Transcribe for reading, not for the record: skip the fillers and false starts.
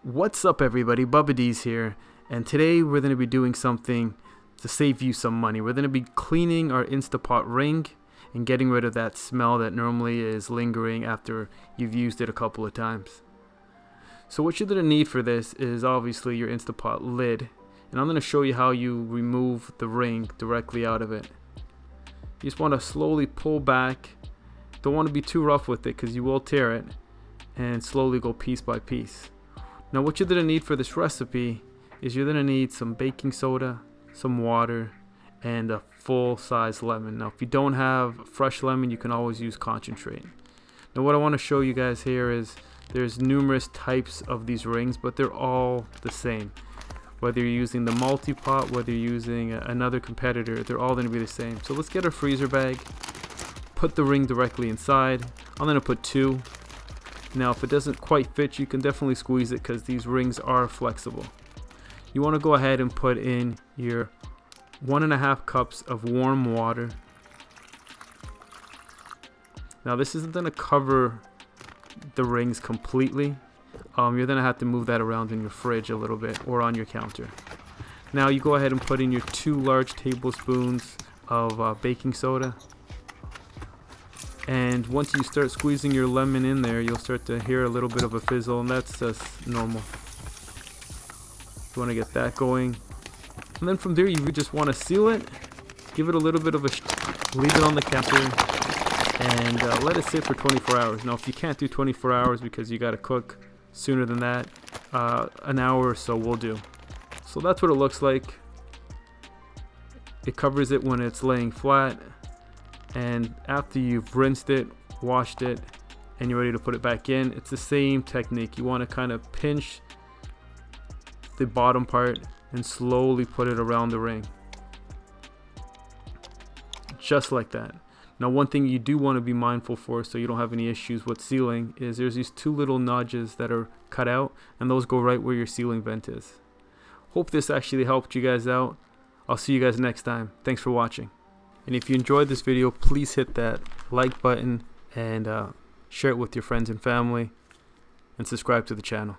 What's up everybody, Bubba D's here, and today we're going to be doing something to save you some money. We're going to be cleaning our Instapot ring and getting rid of that smell that normally is lingering after you've used it a couple of times. So what you're going to need for this is obviously your Instapot lid, and I'm going to show you how you remove the ring directly out of it. You just want to slowly pull back. Don't want to be too rough with it because you will tear it, and slowly go piece by piece. Now what you're going to need for this recipe is you're going to need some baking soda, some water, and a full-size lemon. Now if you don't have fresh lemon, you can always use concentrate. Now what I want to show you guys here is there's numerous types of these rings, but they're all the same. Whether you're using the multi-pot, whether you're using another competitor, they're all going to be the same. So let's get a freezer bag, put the ring directly inside. I'm going to put 2. Now if it doesn't quite fit, you can definitely squeeze it because these rings are flexible. You want to go ahead and put in your 1.5 cups of warm water. Now this isn't going to cover the rings completely. You're going to have to move that around in your fridge a little bit or on your counter. Now you go ahead and put in your 2 large tablespoons of baking soda. And once you start squeezing your lemon in there, you'll start to hear a little bit of a fizzle, and that's just normal. You want to get that going. And then from there, you just want to seal it, give it a little bit of leave it on the counter, and let it sit for 24 hours. Now, if you can't do 24 hours because you got to cook sooner than that, an hour or so will do. So that's what it looks like. It covers it when it's laying flat. And after you've rinsed it, washed it, and you're ready to put it back in, it's the same technique. You want to kind of pinch the bottom part and slowly put it around the ring. Just like that. Now one thing you do want to be mindful for so you don't have any issues with sealing is there's these 2 little notches that are cut out, and those go right where your sealing vent is. Hope this actually helped you guys out. I'll see you guys next time. Thanks for watching. And if you enjoyed this video, please hit that like button and share it with your friends and family, and subscribe to the channel.